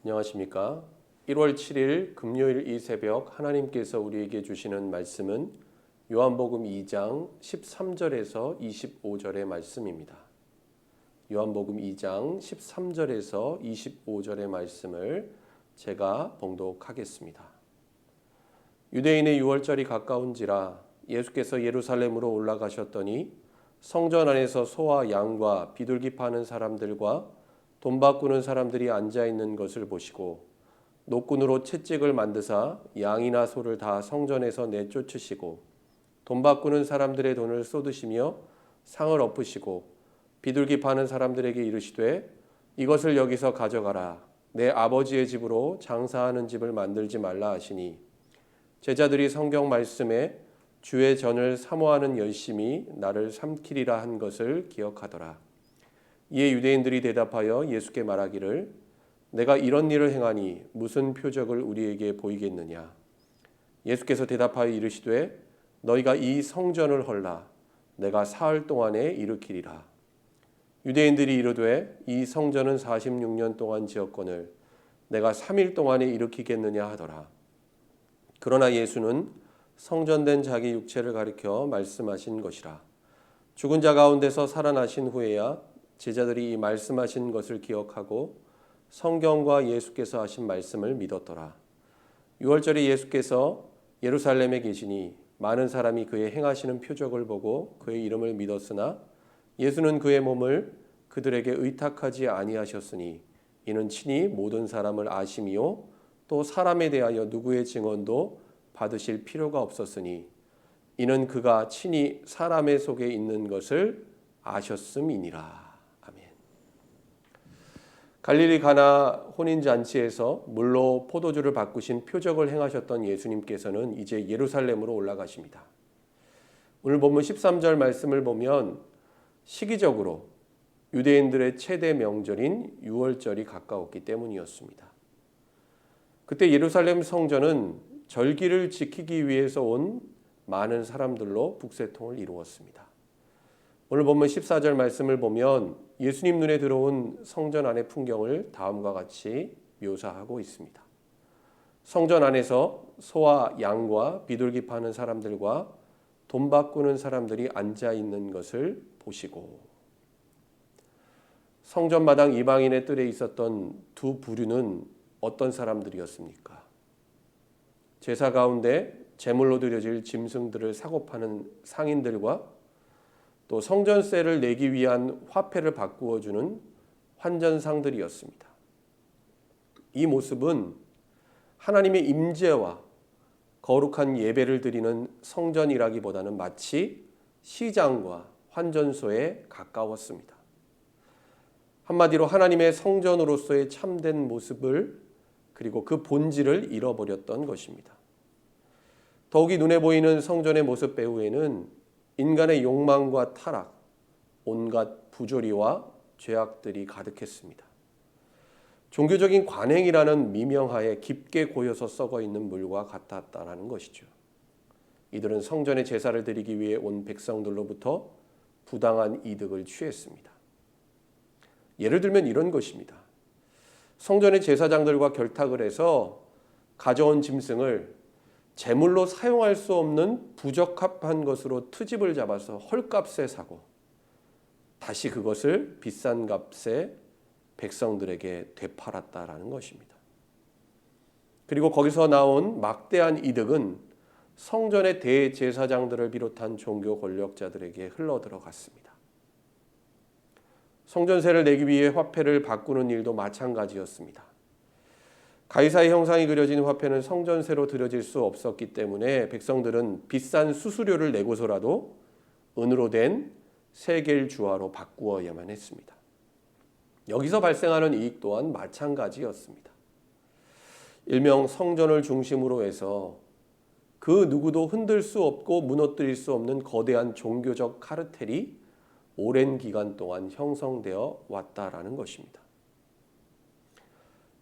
안녕하십니까? 1월 7일 금요일 이 새벽 하나님께서 우리에게 주시는 말씀은 요한복음 2장 13절에서 25절의 말씀입니다. 요한복음 2장 13절에서 25절의 말씀을 제가 봉독하겠습니다. 유대인의 유월절이 가까운지라 예수께서 예루살렘으로 올라가셨더니 성전 안에서 소와 양과 비둘기 파는 사람들과 돈 바꾸는 사람들이 앉아 있는 것을 보시고 노끈으로 채찍을 만드사 양이나 소를 다 성전에서 내쫓으시고 돈 바꾸는 사람들의 돈을 쏟으시며 상을 엎으시고 비둘기 파는 사람들에게 이르시되 이것을 여기서 가져가라. 내 아버지의 집으로 장사하는 집을 만들지 말라 하시니 제자들이 성경 말씀에 주의 전을 사모하는 열심이 나를 삼키리라 한 것을 기억하더라. 이에 유대인들이 대답하여 예수께 말하기를 내가 이런 일을 행하니 무슨 표적을 우리에게 보이겠느냐. 예수께서 대답하여 이르시되 너희가 이 성전을 헐라. 내가 사흘 동안에 일으키리라. 유대인들이 이르되 이 성전은 46년 동안 지었거늘 내가 3일 동안에 일으키겠느냐 하더라. 그러나 예수는 성전된 자기 육체를 가리켜 말씀하신 것이라. 죽은 자 가운데서 살아나신 후에야 제자들이 이 말씀하신 것을 기억하고 성경과 예수께서 하신 말씀을 믿었더라. 유월절에 예수께서 예루살렘에 계시니 많은 사람이 그의 행하시는 표적을 보고 그의 이름을 믿었으나 예수는 그의 몸을 그들에게 의탁하지 아니하셨으니 이는 친히 모든 사람을 아심이요 또 사람에 대하여 누구의 증언도 받으실 필요가 없었으니 이는 그가 친히 사람의 속에 있는 것을 아셨음이니라. 갈릴리 가나 혼인잔치에서 물로 포도주를 바꾸신 표적을 행하셨던 예수님께서는 이제 예루살렘으로 올라가십니다. 오늘 본문 13절 말씀을 보면 시기적으로 유대인들의 최대 명절인 유월절이 가까웠기 때문이었습니다. 그때 예루살렘 성전은 절기를 지키기 위해서 온 많은 사람들로 북새통을 이루었습니다. 오늘 본문 14절 말씀을 보면 예수님 눈에 들어온 성전 안의 풍경을 다음과 같이 묘사하고 있습니다. 성전 안에서 소와 양과 비둘기 파는 사람들과 돈 바꾸는 사람들이 앉아 있는 것을 보시고 성전 마당 이방인의 뜰에 있었던 두 부류는 어떤 사람들이었습니까? 제사 가운데 제물로 드려질 짐승들을 사고 파는 상인들과 또 성전세를 내기 위한 화폐를 바꾸어 주는 환전상들이었습니다. 이 모습은 하나님의 임재와 거룩한 예배를 드리는 성전이라기보다는 마치 시장과 환전소에 가까웠습니다. 한마디로 하나님의 성전으로서의 참된 모습을 그리고 그 본질을 잃어버렸던 것입니다. 더욱이 눈에 보이는 성전의 모습 배후에는 인간의 욕망과 타락, 온갖 부조리와 죄악들이 가득했습니다. 종교적인 관행이라는 미명하에 깊게 고여서 썩어 있는 물과 같았다라는 것이죠. 이들은 성전의 제사를 드리기 위해 온 백성들로부터 부당한 이득을 취했습니다. 예를 들면 이런 것입니다. 성전의 제사장들과 결탁을 해서 가져온 짐승을 제물로 사용할 수 없는 부적합한 것으로 트집을 잡아서 헐값에 사고 다시 그것을 비싼 값에 백성들에게 되팔았다라는 것입니다. 그리고 거기서 나온 막대한 이득은 성전의 대제사장들을 비롯한 종교 권력자들에게 흘러들어갔습니다. 성전세를 내기 위해 화폐를 바꾸는 일도 마찬가지였습니다. 가이사의 형상이 그려진 화폐는 성전세로 드려질 수 없었기 때문에 백성들은 비싼 수수료를 내고서라도 은으로 된 세겔 주화로 바꾸어야만 했습니다. 여기서 발생하는 이익 또한 마찬가지였습니다. 일명 성전을 중심으로 해서 그 누구도 흔들 수 없고 무너뜨릴 수 없는 거대한 종교적 카르텔이 오랜 기간 동안 형성되어 왔다라는 것입니다.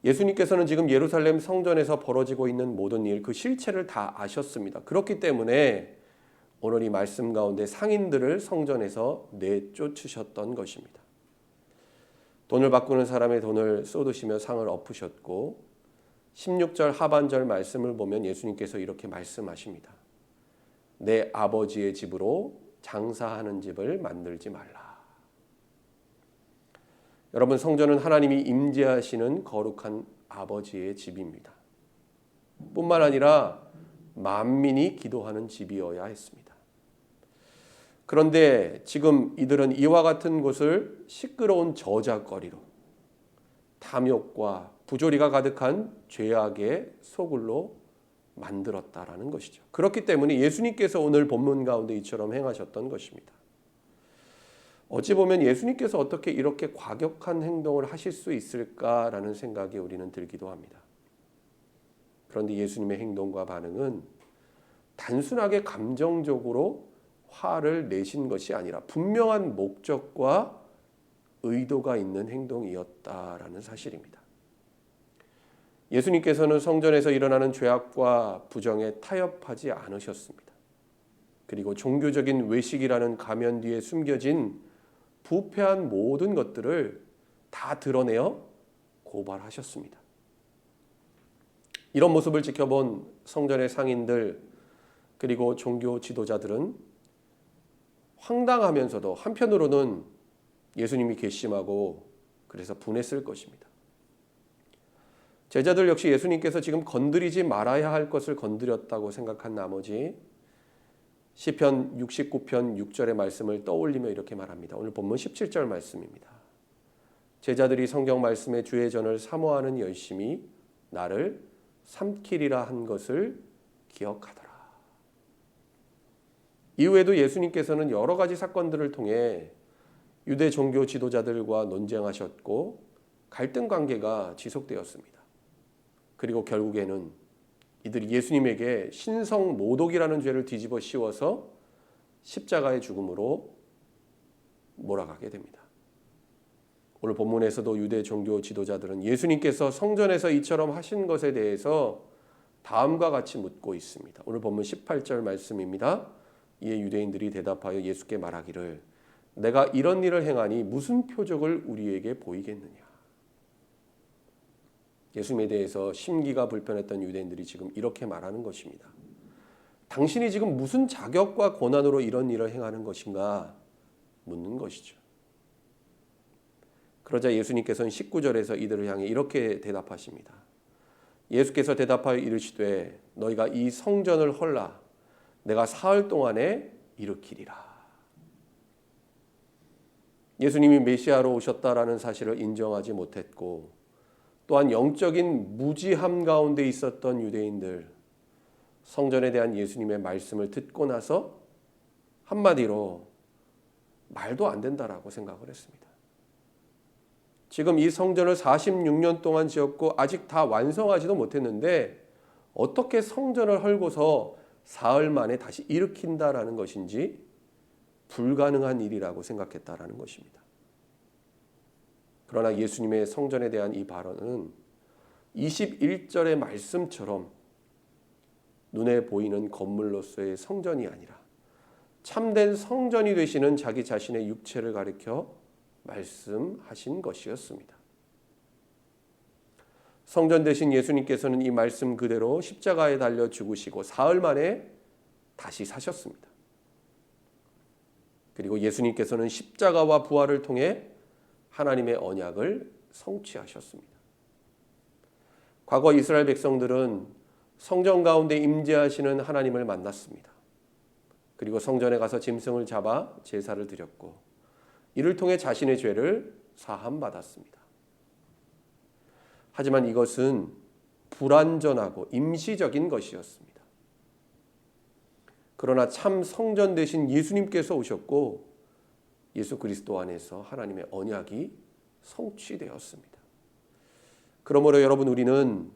예수님께서는 지금 예루살렘 성전에서 벌어지고 있는 모든 일, 그 실체를 다 아셨습니다. 그렇기 때문에 오늘 이 말씀 가운데 상인들을 성전에서 내쫓으셨던 것입니다. 돈을 바꾸는 사람의 돈을 쏟으시며 상을 엎으셨고 16절 하반절 말씀을 보면 예수님께서 이렇게 말씀하십니다. 내 아버지의 집으로 장사하는 집을 만들지 말라. 여러분, 성전은 하나님이 임재하시는 거룩한 아버지의 집입니다. 뿐만 아니라 만민이 기도하는 집이어야 했습니다. 그런데 지금 이들은 이와 같은 곳을 시끄러운 저작거리로, 탐욕과 부조리가 가득한 죄악의 소굴로 만들었다라는 것이죠. 그렇기 때문에 예수님께서 오늘 본문 가운데 이처럼 행하셨던 것입니다. 어찌 보면 예수님께서 어떻게 이렇게 과격한 행동을 하실 수 있을까라는 생각이 우리는 들기도 합니다. 그런데 예수님의 행동과 반응은 단순하게 감정적으로 화를 내신 것이 아니라 분명한 목적과 의도가 있는 행동이었다라는 사실입니다. 예수님께서는 성전에서 일어나는 죄악과 부정에 타협하지 않으셨습니다. 그리고 종교적인 외식이라는 가면 뒤에 숨겨진 부패한 모든 것들을 다 드러내어 고발하셨습니다. 이런 모습을 지켜본 성전의 상인들 그리고 종교 지도자들은 황당하면서도 한편으로는 예수님이 괘씸하고 그래서 분했을 것입니다. 제자들 역시 예수님께서 지금 건드리지 말아야 할 것을 건드렸다고 생각한 나머지 시편 69편 6절의 말씀을 떠올리며 이렇게 말합니다. 오늘 본문 17절 말씀입니다. 제자들이 성경 말씀에 주의 전을 사모하는 열심이 나를 삼키리라 한 것을 기억하더라. 이후에도 예수님께서는 여러 가지 사건들을 통해 유대 종교 지도자들과 논쟁하셨고 갈등 관계가 지속되었습니다. 그리고 결국에는 이들이 예수님에게 신성 모독이라는 죄를 뒤집어 씌워서 십자가의 죽음으로 몰아가게 됩니다. 오늘 본문에서도 유대 종교 지도자들은 예수님께서 성전에서 이처럼 하신 것에 대해서 다음과 같이 묻고 있습니다. 오늘 본문 18절 말씀입니다. 이에 유대인들이 대답하여 예수께 말하기를 내가 이런 일을 행하니 무슨 표적을 우리에게 보이겠느냐. 예수님에 대해서 심기가 불편했던 유대인들이 지금 이렇게 말하는 것입니다. 당신이 지금 무슨 자격과 권한으로 이런 일을 행하는 것인가 묻는 것이죠. 그러자 예수님께서는 19절에서 이들을 향해 이렇게 대답하십니다. 예수께서 대답하여 이르시되 너희가 이 성전을 헐라 내가 사흘 동안에 일으키리라. 예수님이 메시아로 오셨다라는 사실을 인정하지 못했고 또한 영적인 무지함 가운데 있었던 유대인들, 성전에 대한 예수님의 말씀을 듣고 나서 한마디로 말도 안 된다라고 생각을 했습니다. 지금 이 성전을 46년 동안 지었고 아직 다 완성하지도 못했는데 어떻게 성전을 헐고서 사흘 만에 다시 일으킨다라는 것인지 불가능한 일이라고 생각했다라는 것입니다. 그러나 예수님의 성전에 대한 이 발언은 21절의 말씀처럼 눈에 보이는 건물로서의 성전이 아니라 참된 성전이 되시는 자기 자신의 육체를 가리켜 말씀하신 것이었습니다. 성전 되신 예수님께서는 이 말씀 그대로 십자가에 달려 죽으시고 사흘 만에 다시 사셨습니다. 그리고 예수님께서는 십자가와 부활을 통해 하나님의 언약을 성취하셨습니다. 과거 이스라엘 백성들은 성전 가운데 임재하시는 하나님을 만났습니다. 그리고 성전에 가서 짐승을 잡아 제사를 드렸고 이를 통해 자신의 죄를 사함받았습니다. 하지만 이것은 불완전하고 임시적인 것이었습니다. 그러나 참 성전 되신 예수님께서 오셨고 예수 그리스도 안에서 하나님의 언약이 성취되었습니다. 그러므로 여러분 우리는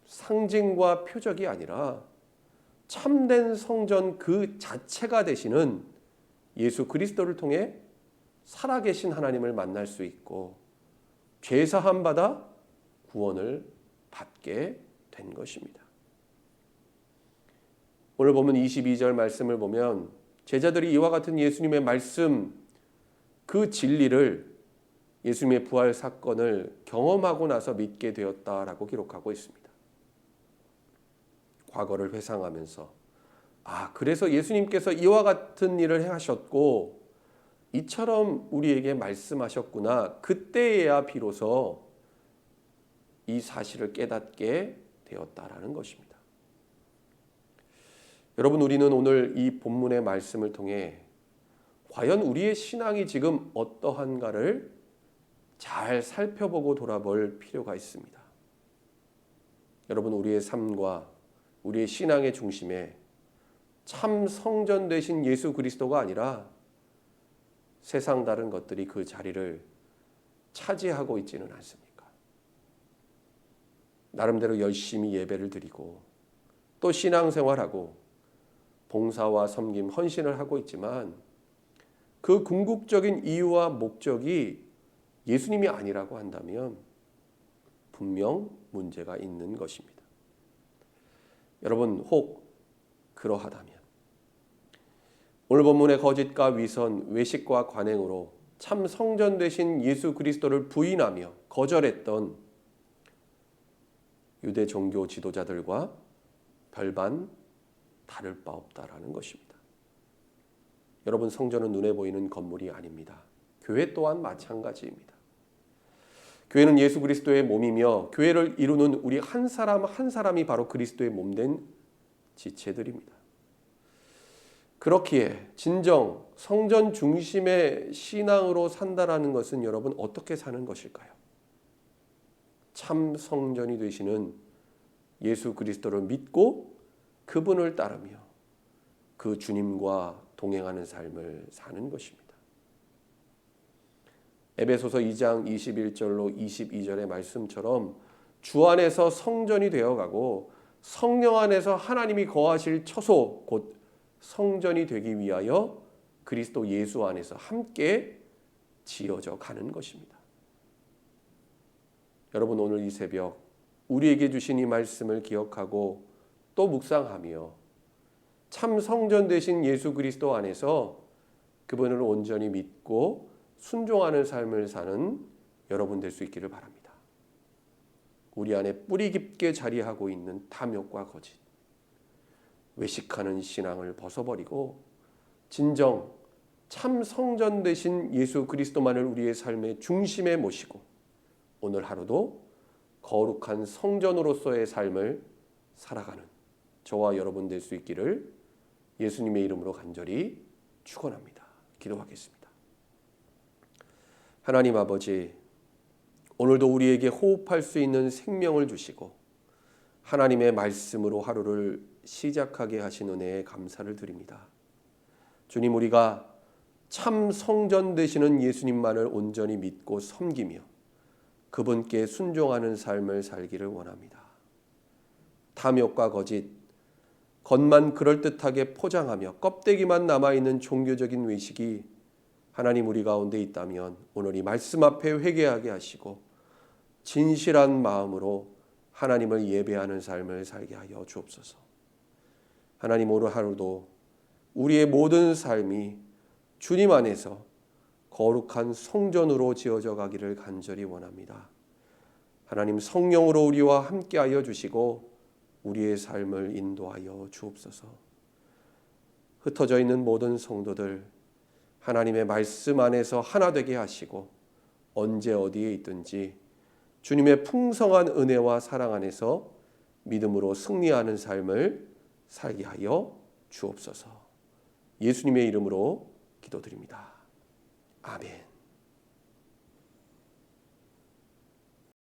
상징과 표적이 아니라 참된 성전 그 자체가 되시는 예수 그리스도를 통해 살아계신 하나님을 만날 수 있고 죄사함 받아 구원을 받게 된 것입니다. 오늘 보면 22절 말씀을 보면 제자들이 이와 같은 예수님의 말씀 그 진리를 예수님의 부활 사건을 경험하고 나서 믿게 되었다라고 기록하고 있습니다. 과거를 회상하면서 그래서 예수님께서 이와 같은 일을 하셨고 이처럼 우리에게 말씀하셨구나. 그때야 비로소 이 사실을 깨닫게 되었다라는 것입니다. 여러분, 우리는 오늘 이 본문의 말씀을 통해 과연 우리의 신앙이 지금 어떠한가를 잘 살펴보고 돌아볼 필요가 있습니다. 여러분, 우리의 삶과 우리의 신앙의 중심에 참 성전 되신 예수 그리스도가 아니라 세상 다른 것들이 그 자리를 차지하고 있지는 않습니까? 나름대로 열심히 예배를 드리고 또 신앙생활하고 봉사와 섬김, 헌신을 하고 있지만 그 궁극적인 이유와 목적이 예수님이 아니라고 한다면 분명 문제가 있는 것입니다. 여러분, 혹 그러하다면 오늘 본문의 거짓과 위선, 외식과 관행으로 참 성전 되신 예수 그리스도를 부인하며 거절했던 유대 종교 지도자들과 별반 다를 바 없다라는 것입니다. 여러분, 성전은 눈에 보이는 건물이 아닙니다. 교회 또한 마찬가지입니다. 교회는 예수 그리스도의 몸이며 교회를 이루는 우리 한 사람 한 사람이 바로 그리스도의 몸된 지체들입니다. 그렇기에 진정 성전 중심의 신앙으로 산다라는 것은 여러분 어떻게 사는 것일까요? 참 성전이 되시는 예수 그리스도를 믿고 그분을 따르며 그 주님과 동행하는 삶을 사는 것입니다. 에베소서 2장 21절로 22절의 말씀처럼 주 안에서 성전이 되어가고 성령 안에서 하나님이 거하실 처소 곧 성전이 되기 위하여 그리스도 예수 안에서 함께 지어져 가는 것입니다. 여러분, 오늘 이 새벽 우리에게 주신 이 말씀을 기억하고 또 묵상하며 참 성전 되신 예수 그리스도 안에서 그분을 온전히 믿고 순종하는 삶을 사는 여러분 될 수 있기를 바랍니다. 우리 안에 뿌리 깊게 자리하고 있는 탐욕과 거짓, 외식하는 신앙을 벗어버리고 진정 참 성전 되신 예수 그리스도만을 우리의 삶의 중심에 모시고 오늘 하루도 거룩한 성전으로서의 삶을 살아가는 저와 여러분 될 수 있기를 예수님의 이름으로 간절히 축원합니다. 기도하겠습니다. 하나님 아버지, 오늘도 우리에게 호흡할 수 있는 생명을 주시고 하나님의 말씀으로 하루를 시작하게 하신 은혜에 감사를 드립니다. 주님, 우리가 참 성전 되시는 예수님만을 온전히 믿고 섬기며 그분께 순종하는 삶을 살기를 원합니다. 탐욕과 거짓, 겉만 그럴듯하게 포장하며 껍데기만 남아있는 종교적인 외식이 하나님 우리 가운데 있다면 오늘 이 말씀 앞에 회개하게 하시고 진실한 마음으로 하나님을 예배하는 삶을 살게 하여 주옵소서. 하나님, 오늘 하루도 우리의 모든 삶이 주님 안에서 거룩한 성전으로 지어져 가기를 간절히 원합니다. 하나님, 성령으로 우리와 함께하여 주시고 우리의 삶을 인도하여 주옵소서. 흩어져 있는 모든 성도들 하나님의 말씀 안에서 하나 되게 하시고 언제 어디에 있든지 주님의 풍성한 은혜와 사랑 안에서 믿음으로 승리하는 삶을 살게 하여 주옵소서. 예수님의 이름으로 기도드립니다. 아멘.